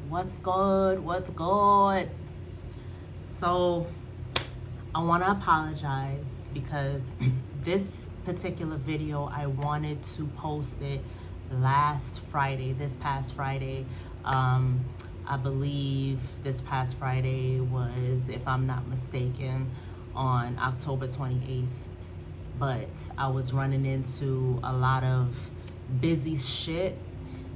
What's good? What's good? So, I want to apologize because this particular video, I wanted to post it this past Friday. I believe this past Friday was, if I'm not mistaken, on October 28th. But I was running into a lot of busy shit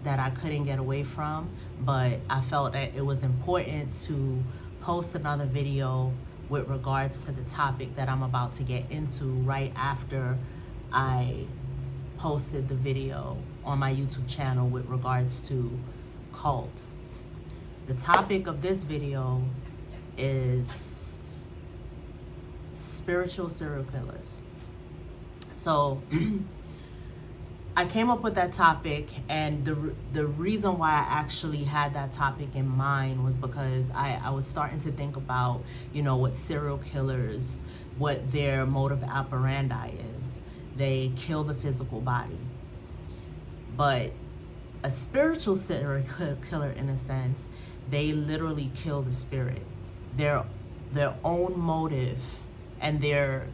that I couldn't get away from, but I felt that it was important to post another video with regards to the topic that I'm about to get into right after I posted the video on my YouTube channel with regards to cults. The topic of this video is spiritual serial killers. So I came up with that topic, and the reason why I actually had that topic in mind was because I was starting to think about, what serial killers, what their modus operandi is. They kill the physical body. But a spiritual serial killer, in a sense, they literally kill the spirit. Their own motive and their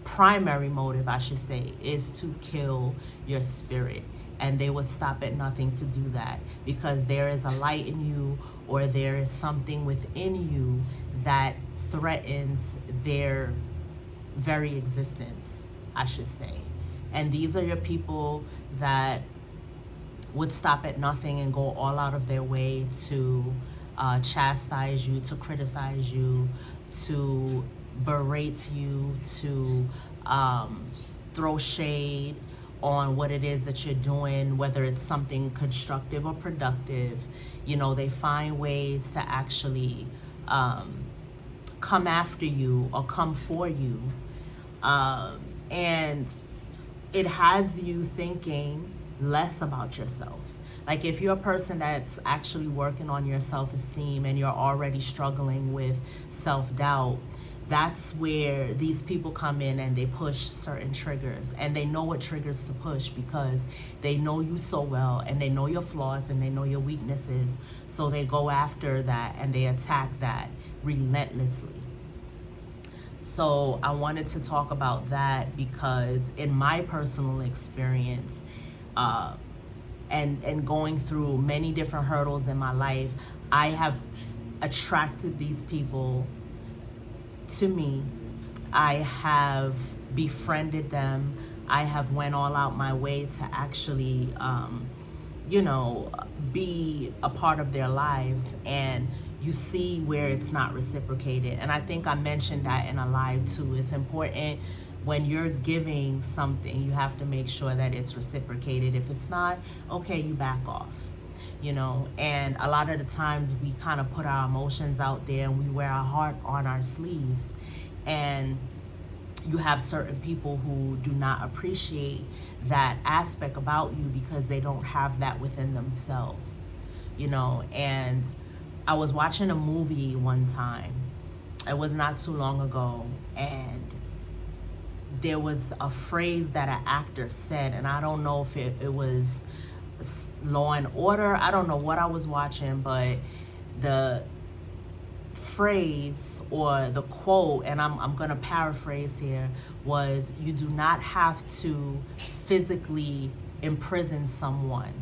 primary motive, I should say, is to kill your spirit, and they would stop at nothing to do that because there is a light in you, or there is something within you that threatens their very existence, I should say. And these are your people that would stop at nothing and go all out of their way to chastise you, to criticize you, to berate you, to throw shade on what it is that you're doing, whether it's something constructive or productive. They find ways to actually come after you or come for you. And it has you thinking less about yourself. Like, if you're a person that's actually working on your self-esteem and you're already struggling with self-doubt, that's where these people come in and they push certain triggers, and they know what triggers to push because they know you so well, and they know your flaws and they know your weaknesses. So they go after that and they attack that relentlessly. So I wanted to talk about that because in my personal experience, and going through many different hurdles in my life, I have attracted these people to me. I have befriended them. I have went all out my way to actually, be a part of their lives, and you see where it's not reciprocated. And I think I mentioned that in a live too. It's important when you're giving something, you have to make sure that it's reciprocated. If it's not, okay, you back off. And a lot of the times we kind of put our emotions out there and we wear our heart on our sleeves, and you have certain people who do not appreciate that aspect about you because they don't have that within themselves. And I was watching a movie one time, it was not too long ago, and there was a phrase that an actor said, and I don't know if it was Law and Order. I don't know what I was watching, but the phrase or the quote, and I'm gonna paraphrase here, was, you do not have to physically imprison someone,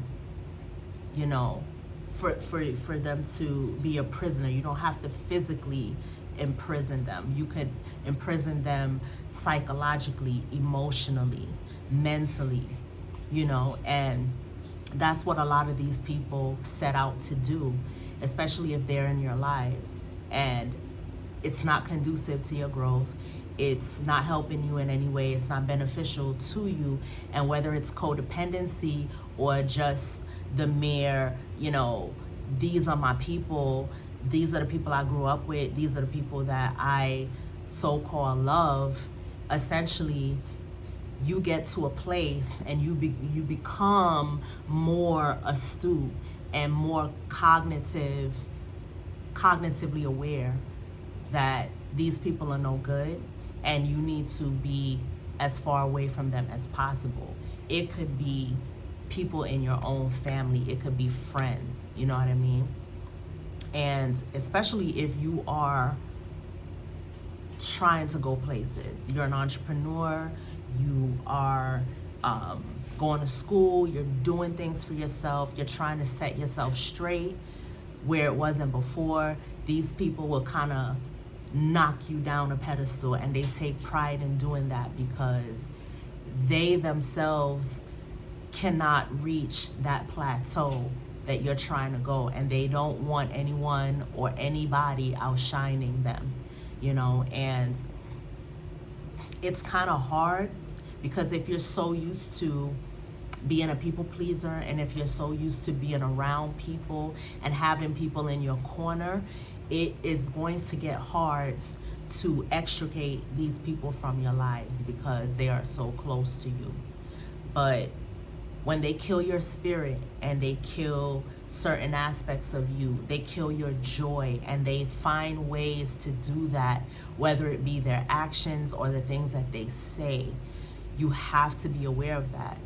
for them to be a prisoner. You don't have to physically imprison them. You could imprison them psychologically, emotionally, mentally, and that's what a lot of these people set out to do, especially if they're in your lives and it's not conducive to your growth. It's not helping you in any way. It's not beneficial to you. And whether it's codependency or just the mere, these are my people, these are the people I grew up with, these are the people that I so-called love, essentially you get to a place and you become more astute and more cognitively aware that these people are no good, and you need to be as far away from them as possible. It could be people in your own family, it could be friends, you know what I mean? And especially if you are trying to go places, you're an entrepreneur, you are going to school, you're doing things for yourself, you're trying to set yourself straight where it wasn't before, these people will kind of knock you down a pedestal, and they take pride in doing that because they themselves cannot reach that plateau that you're trying to go, and they don't want anyone or anybody outshining them, you know. And it's kind of hard because if you're so used to being a people pleaser, and if you're so used to being around people and having people in your corner, it is going to get hard to extricate these people from your lives because they are so close to you. But when they kill your spirit and they kill certain aspects of you, they kill your joy, and they find ways to do that, whether it be their actions or the things that they say, you have to be aware of that.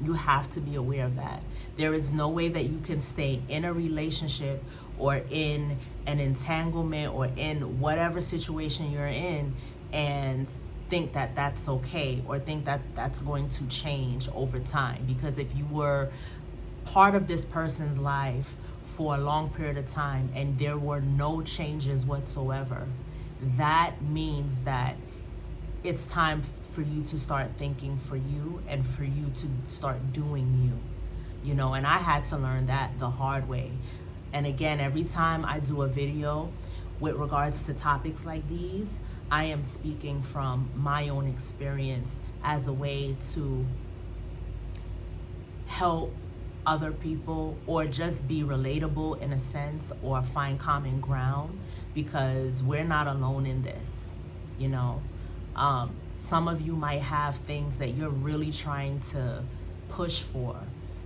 You have to be aware of that. There is no way that you can stay in a relationship or in an entanglement or in whatever situation you're in and think that that's okay, or think that that's going to change over time. Because if you were part of this person's life for a long period of time and there were no changes whatsoever, that means that it's time for you to start thinking for you and for you to start doing you, you know. And I had to learn that the hard way. And again, every time I do a video with regards to topics like these, I am speaking from my own experience as a way to help other people, or just be relatable in a sense, or find common ground, because we're not alone in this, you know. Some of you might have things that you're really trying to push for.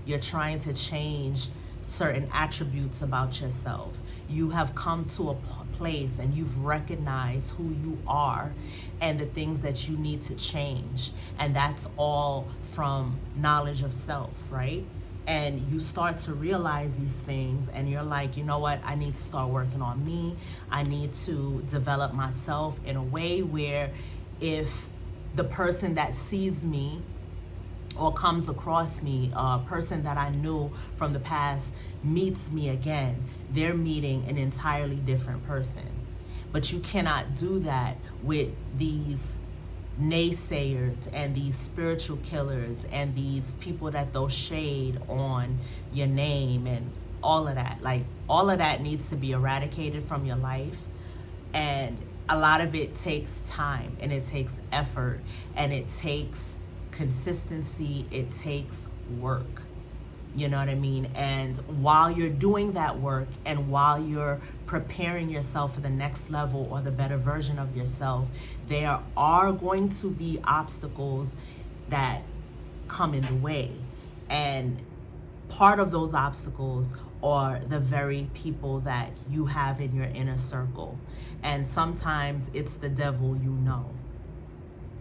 You're trying to change certain attributes about yourself. You have come to a place and you've recognized who you are and the things that you need to change. And that's all from knowledge of self, right? And you start to realize these things and you're like, you know what? I need to start working on me. I need to develop myself in a way where if the person that sees me or comes across me, a person that I knew from the past meets me again, they're meeting an entirely different person. But you cannot do that with these naysayers and these spiritual killers and these people that throw shade on your name and all of that. Like, all of that needs to be eradicated from your life. And a lot of it takes time, and it takes effort, and it takes consistency, it takes work. You know what I mean? And while you're doing that work, and while you're preparing yourself for the next level or the better version of yourself, there are going to be obstacles that come in the way. And part of those obstacles are the very people that you have in your inner circle. And sometimes it's the devil you know.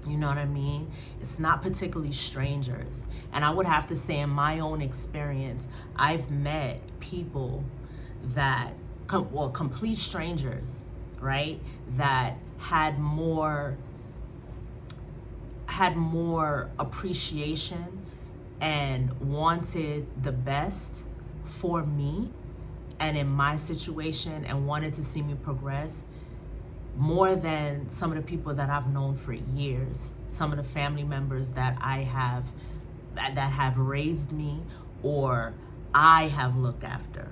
You know what I mean? It's not particularly strangers. And I would have to say, in my own experience, I've met people that, complete strangers, right? That had more appreciation and wanted the best for me and in my situation, and wanted to see me progress more than some of the people that I've known for years, some of the family members that I have, that have raised me or I have looked after.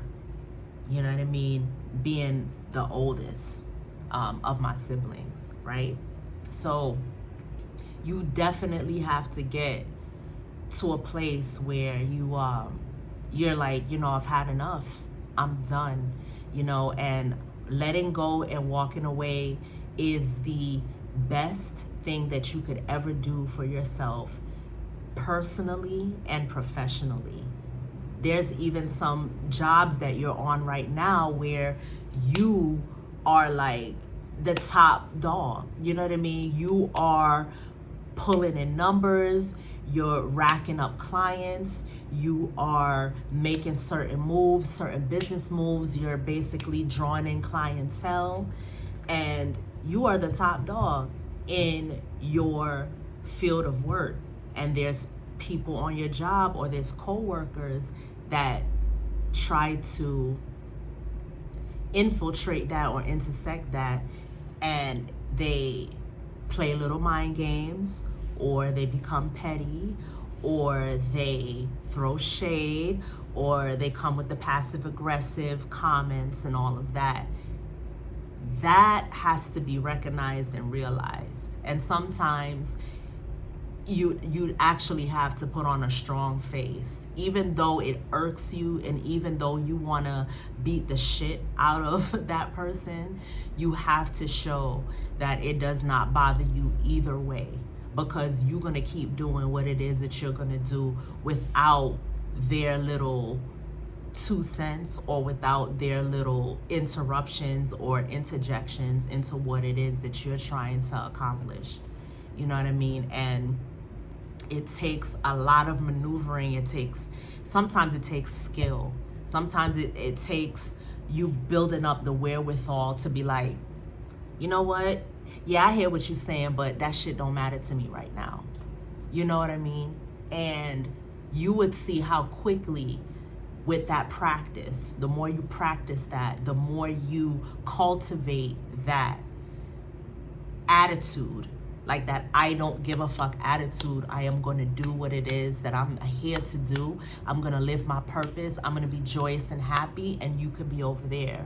You know what I mean? Being the oldest of my siblings, right? So you definitely have to get to a place where you're like, you know, I've had enough. I'm done, you know. And letting go and walking away is the best thing that you could ever do for yourself, personally and professionally. There's even some jobs that you're on right now where you are like the top dog. You know what I mean? You are pulling in numbers, you're racking up clients, you are making certain moves, certain business moves, you're basically drawing in clientele, and you are the top dog in your field of work. And there's people on your job, or there's co-workers that try to infiltrate that or intersect that, and they play little mind games, or they become petty, or they throw shade, or they come with the passive aggressive comments and all of that. That has to be recognized and realized. And sometimes you actually have to put on a strong face, even though it irks you, and even though you want to beat the shit out of that person, you have to show that it does not bother you either way, because you're going to keep doing what it is that you're going to do without their little 2 cents, or without their little interruptions or interjections into what it is that you're trying to accomplish. You know what I mean? And it takes a lot of maneuvering. Sometimes it takes skill. Sometimes it takes you building up the wherewithal to be like, you know what? Yeah, I hear what you're saying, but that shit don't matter to me right now. You know what I mean? And you would see how quickly, with that practice, the more you practice that, the more you cultivate that attitude, like that I don't give a fuck attitude. I am going to do what it is that I'm here to do. I'm going to live my purpose. I'm going to be joyous and happy, and you could be over there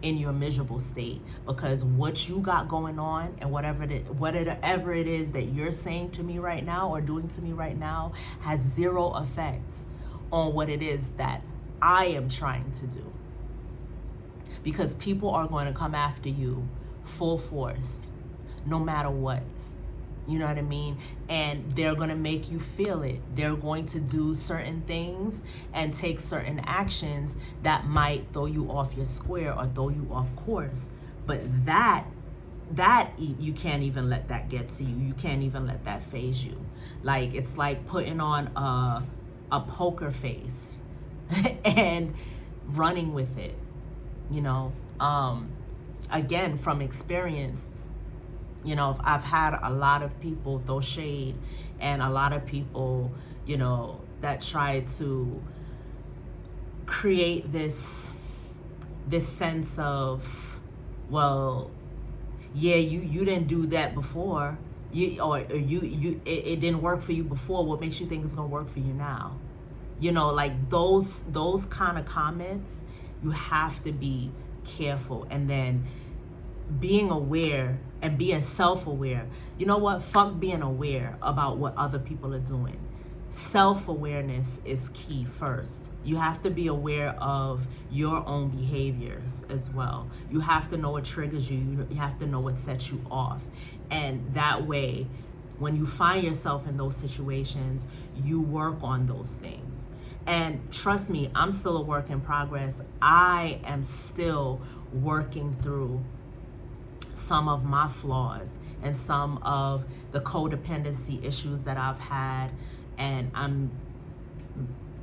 in your miserable state, because what you got going on, and whatever it is that you're saying to me right now or doing to me right now, has zero effect on what it is that I am trying to do. Because people are going to come after you full force, no matter what. You know what I mean? And they're going to make you feel it. They're going to do certain things and take certain actions that might throw you off your square or throw you off course. But that you can't even let that get to you. You can't even let that phase you. Like, it's like putting on a poker face and running with it. You know, again, from experience, you know, I've had a lot of people throw shade, and a lot of people, you know, that try to create this sense of, well, yeah, you didn't do that before, it didn't work for you before. What makes you think it's gonna work for you now? You know, like those kind of comments, you have to be careful. And then being aware and being self-aware. You know what? Fuck being aware about what other people are doing. Self-awareness is key first. You have to be aware of your own behaviors as well. You have to know what triggers you. You have to know what sets you off. And that way, when you find yourself in those situations, you work on those things. And trust me, I'm still a work in progress. I am still working through some of my flaws and some of the codependency issues that I've had, and I'm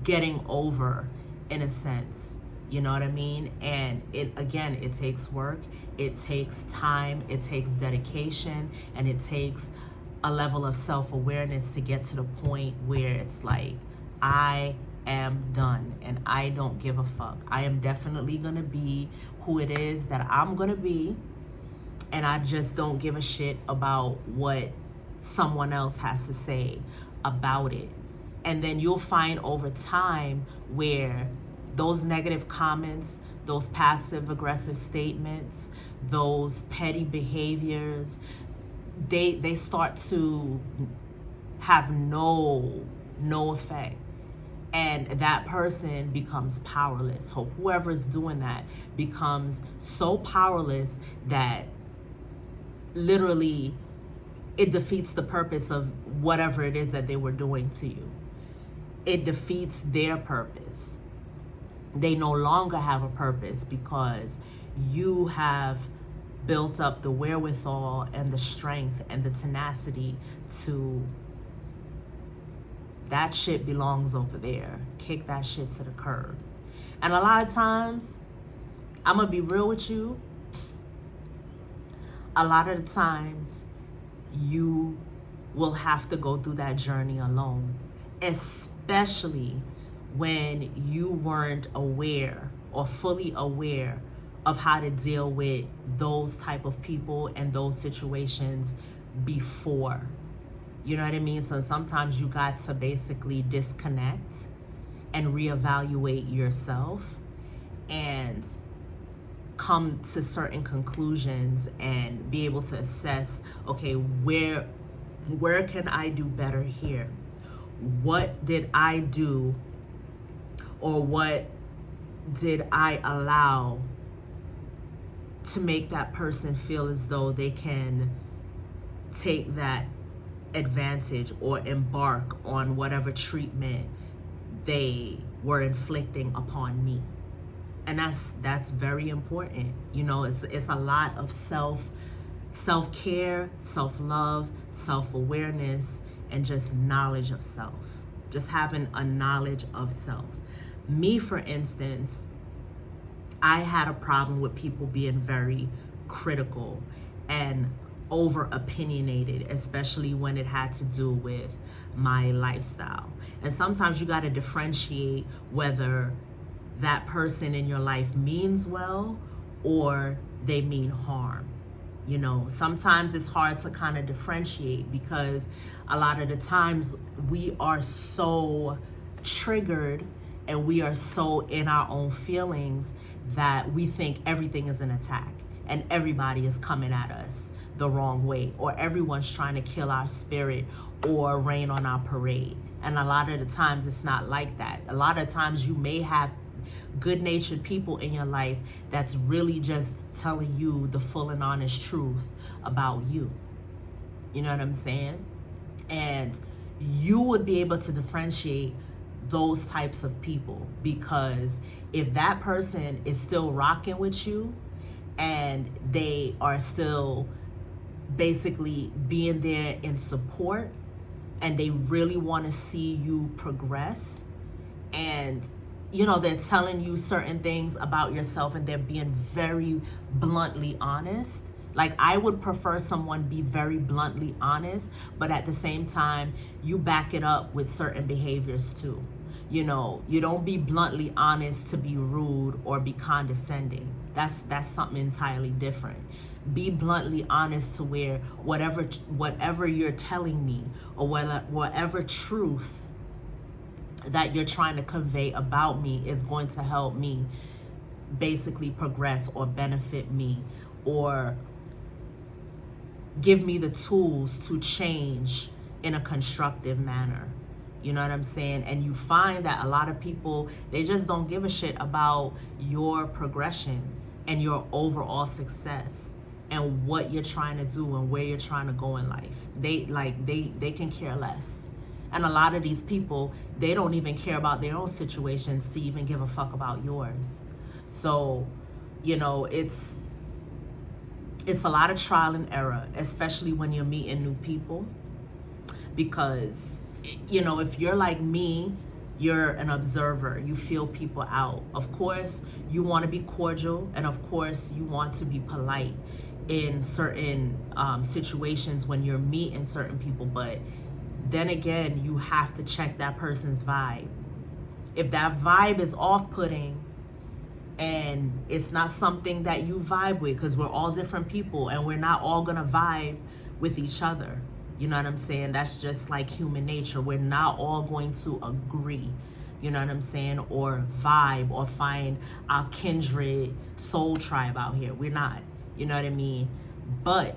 getting over, in a sense. You know what I mean? And it takes work, it takes time, it takes dedication, and it takes a level of self-awareness to get to the point where it's like, I am done and I don't give a fuck. I am definitely gonna be who it is that I'm gonna be, and I just don't give a shit about what someone else has to say about it. And then you'll find over time where those negative comments, those passive aggressive statements, those petty behaviors, they start to have no effect. And that person becomes powerless. So whoever's doing that becomes so powerless that literally it defeats the purpose of whatever it is that they were doing to you. It defeats their purpose. They no longer have a purpose because you have built up the wherewithal and the strength and the tenacity to, that shit belongs over there. Kick that shit to the curb. And a lot of times, I'm gonna be real with you, a lot of the times you will have to go through that journey alone, especially when you weren't aware or fully aware of how to deal with those type of people and those situations before. You know what I mean? So sometimes you got to basically disconnect and reevaluate yourself and come to certain conclusions and be able to assess, okay, where can I do better here? What did I do, or what did I allow to make that person feel as though they can take that advantage or embark on whatever treatment they were inflicting upon me? And that's very important. You know, it's a lot of self-care, self-love, self-awareness, and just knowledge of self. Just having a knowledge of self. Me, for instance, I had a problem with people being very critical and over opinionated, especially when it had to do with my lifestyle. And sometimes you got to differentiate whether that person in your life means well or they mean harm. You know, sometimes it's hard to kind of differentiate because a lot of the times we are so triggered and we are so in our own feelings that we think everything is an attack and everybody is coming at us the wrong way, or everyone's trying to kill our spirit or rain on our parade. And a lot of the times it's not like that. A lot of times you may have good-natured people in your life that's really just telling you the full and honest truth about you. You know what I'm saying? And you would be able to differentiate those types of people, because if that person is still rocking with you and they are still basically being there in support and they really want to see you progress, and you know, they're telling you certain things about yourself and they're being very bluntly honest. Like, I would prefer someone be very bluntly honest, but at the same time, you back it up with certain behaviors too. You know, you don't be bluntly honest to be rude or be condescending. That's something entirely different. Be bluntly honest to where whatever you're telling me, or whatever truth that you're trying to convey about me is going to help me basically progress or benefit me or give me the tools to change in a constructive manner. You know what I'm saying? And you find that a lot of people, they just don't give a shit about your progression and your overall success and what you're trying to do and where you're trying to go in life. They can care less. And a lot of these people, they don't even care about their own situations to even give a fuck about yours. So, you know, it's a lot of trial and error, especially when you're meeting new people. Because, you know, if you're like me, you're an observer, you feel people out. Of course, you want to be cordial, and of course, you want to be polite in certain situations when you're meeting certain people, but then again, you have to check that person's vibe. If that vibe is off-putting and it's not something that you vibe with, because we're all different people and we're not all gonna vibe with each other. You know what I'm saying? That's just like human nature. We're not all going to agree, you know what I'm saying? Or vibe or find our kindred soul tribe out here. We're not, you know what I mean? But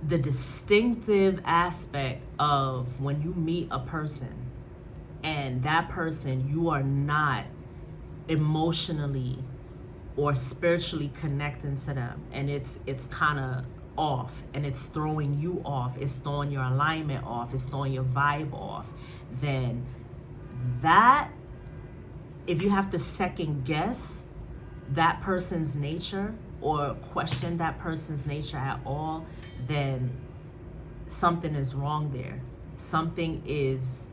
the distinctive aspect of when you meet a person and that person, you are not emotionally or spiritually connecting to them, and it's kind of off and it's throwing you off, it's throwing your alignment off, it's throwing your vibe off, then that, if you have to second guess that person's nature or question that person's nature at all, then something is wrong there. Something is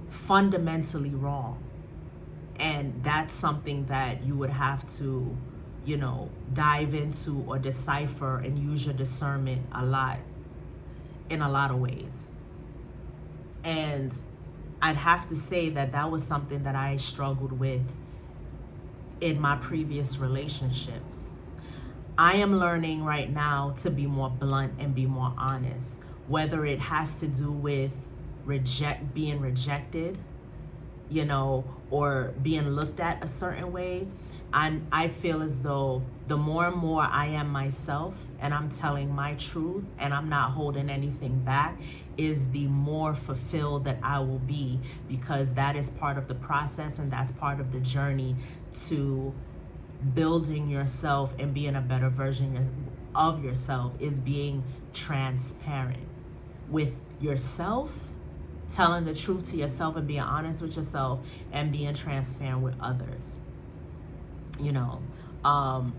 fundamentally wrong. And that's something that you would have to, dive into or decipher and use your discernment in a lot of ways. And I'd have to say that was something that I struggled with in my previous relationships. I am learning right now to be more blunt and be more honest, whether it has to do with being rejected, or being looked at a certain way. I feel as though the more and more I am myself and I'm telling my truth and I'm not holding anything back, is the more fulfilled that I will be, because that is part of the process and that's part of the journey to building yourself and being a better version of yourself, is being transparent with yourself, telling the truth to yourself and being honest with yourself, and being transparent with others. I've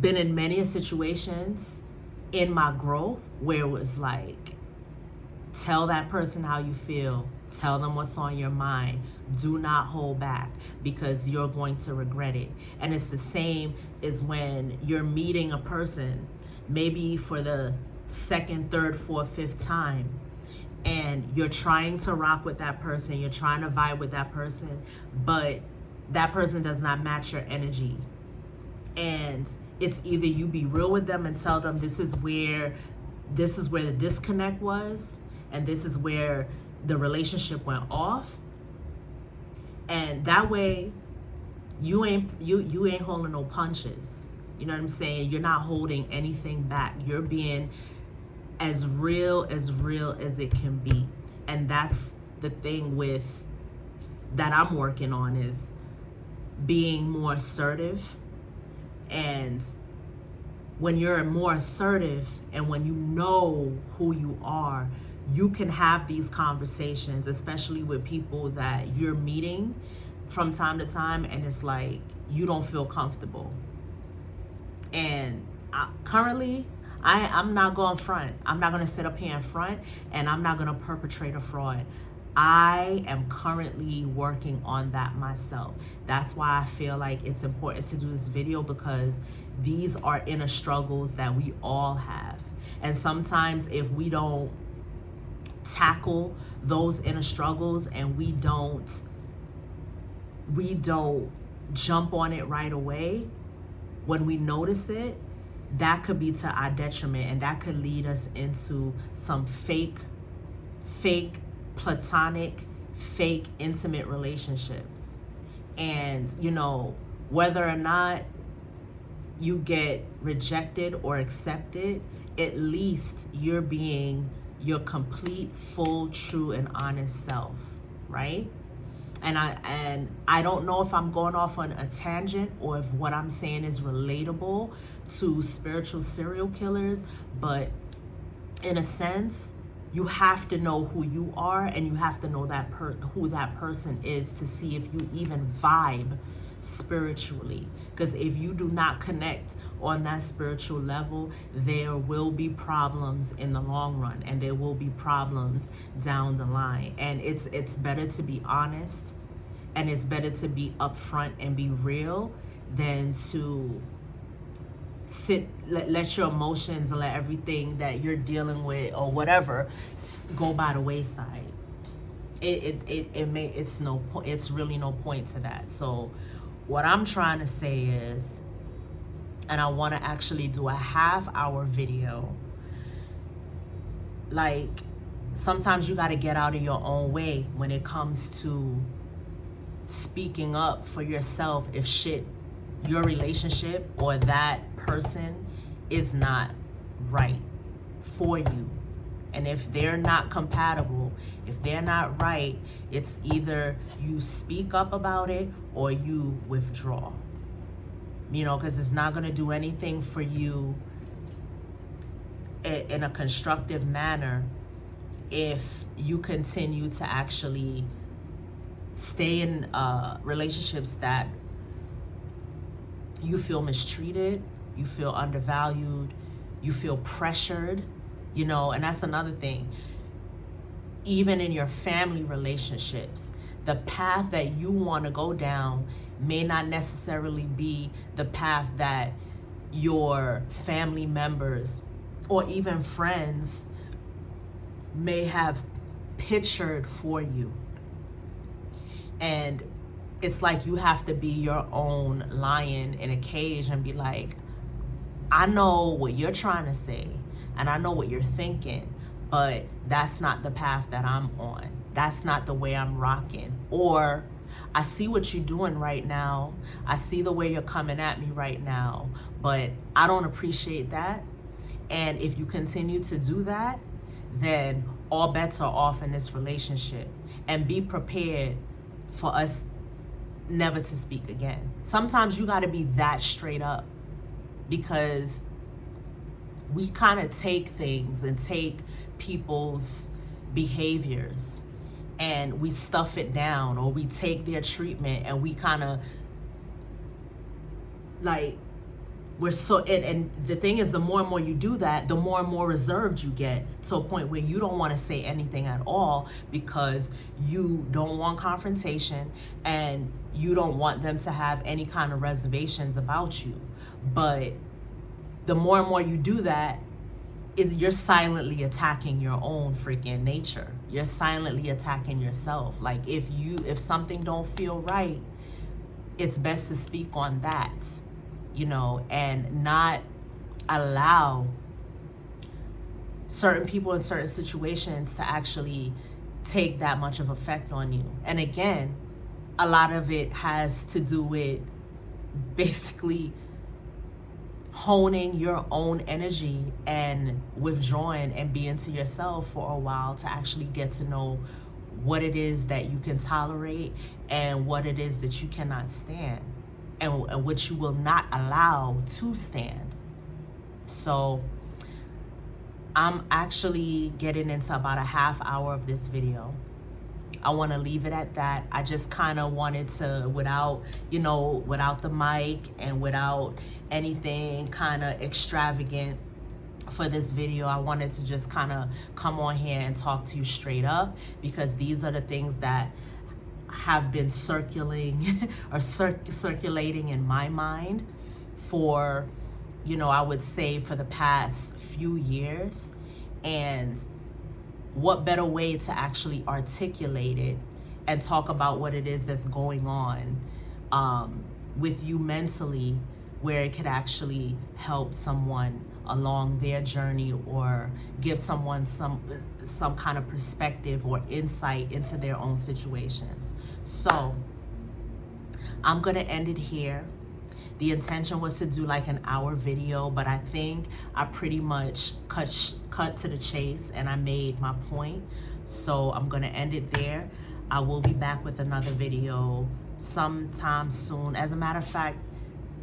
been in many situations in my growth where it was like, tell that person how you feel, tell them what's on your mind, do not hold back, because you're going to regret it. And it's the same as when you're meeting a person, maybe for the second, third, fourth, fifth time, and you're trying to rock with that person, you're trying to vibe with that person, but that person does not match your energy. And it's either you be real with them and tell them this is where the disconnect was, and this is where the relationship went off, and that way you ain't holding no punches. You know what I'm saying? You're not holding anything back. You're being as real as it can be. And that's the thing that I'm working on, is being more assertive. And when you're more assertive and when you know who you are, you can have these conversations, especially with people that you're meeting from time to time, and it's like you don't feel comfortable. And currently, I'm not going front. I'm not going to sit up here in front, and I'm not going to perpetrate a fraud. I am currently working on that myself. That's why I feel like it's important to do this video, because these are inner struggles that we all have. And sometimes if we don't tackle those inner struggles and we don't jump on it right away, when we notice it, that could be to our detriment, and that could lead us into some fake platonic, fake intimate relationships. And whether or not you get rejected or accepted, at least you're being your complete, full, true, and honest self, right? And I don't know if I'm going off on a tangent or if what I'm saying is relatable to spiritual serial killers, but in a sense, you have to know who you are, and you have to know who that person is to see if you even vibe spiritually. Because if you do not connect on that spiritual level, there will be problems in the long run, and there will be problems down the line. And it's better to be honest, and it's better to be upfront and be real than to let your emotions and let everything that you're dealing with or whatever go by the wayside. It's really no point to that. So what I'm trying to say is, and I want to actually do a half-hour video, like sometimes you got to get out of your own way when it comes to speaking up for yourself if your relationship or that person is not right for you. And if they're not compatible, if they're not right, it's either you speak up about it or you withdraw. Because it's not going to do anything for you in a constructive manner if you continue to actually stay in relationships that you feel mistreated, you feel undervalued, you feel pressured, you know. And that's another thing. Even in your family relationships, the path that you want to go down may not necessarily be the path that your family members or even friends may have pictured for you. And it's like you have to be your own lion in a cage and be like, I know what you're trying to say and I know what you're thinking, but that's not the path that I'm on. That's not the way I'm rocking. Or I see what you're doing right now. I see the way you're coming at me right now, but I don't appreciate that. And if you continue to do that, then all bets are off in this relationship. And be prepared for us never to speak again. Sometimes you got to be that straight up, because we kind of take things and take people's behaviors and we stuff it down, or we take their treatment and we kind of like, we're so, and the thing is, the more and more you do that, the more and more reserved you get, to a point where you don't want to say anything at all, because you don't want confrontation and you don't want them to have any kind of reservations about you. But the more and more you do that, you're silently attacking your own freaking nature. You're silently attacking yourself. Like, if something don't feel right, it's best to speak on that, you know, and not allow certain people in certain situations to actually take that much of effect on you. And again, a lot of it has to do with basically honing your own energy and withdrawing and being to yourself for a while to actually get to know what it is that you can tolerate and what it is that you cannot stand, and what you will not allow to stand. So I'm actually getting into about a half hour of this video. I want to leave it at that. I just kind of wanted to, without the mic and without anything kind of extravagant for this video, I wanted to just kind of come on here and talk to you straight up, because these are the things that have been circulating in my mind for, I would say for the past few years. And what better way to actually articulate it and talk about what it is that's going on with you mentally, where it could actually help someone along their journey, or give someone some kind of perspective or insight into their own situations. So I'm gonna end it here. The intention was to do like an hour video, but I think I pretty much cut to the chase and I made my point. So I'm gonna end it there. I will be back with another video sometime soon. As a matter of fact,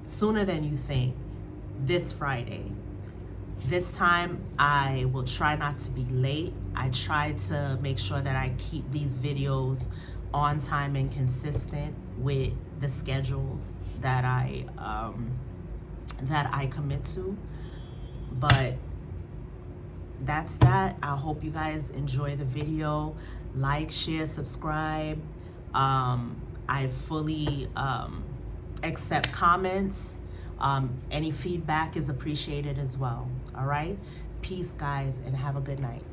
sooner than you think, this Friday. This time I will try not to be late. I try to make sure that I keep these videos on time and consistent with the schedules that I commit to. But that's that. I hope you guys enjoy the video. Like, share, subscribe. I fully accept comments. Any feedback is appreciated as well. All right? Peace, guys, and have a good night.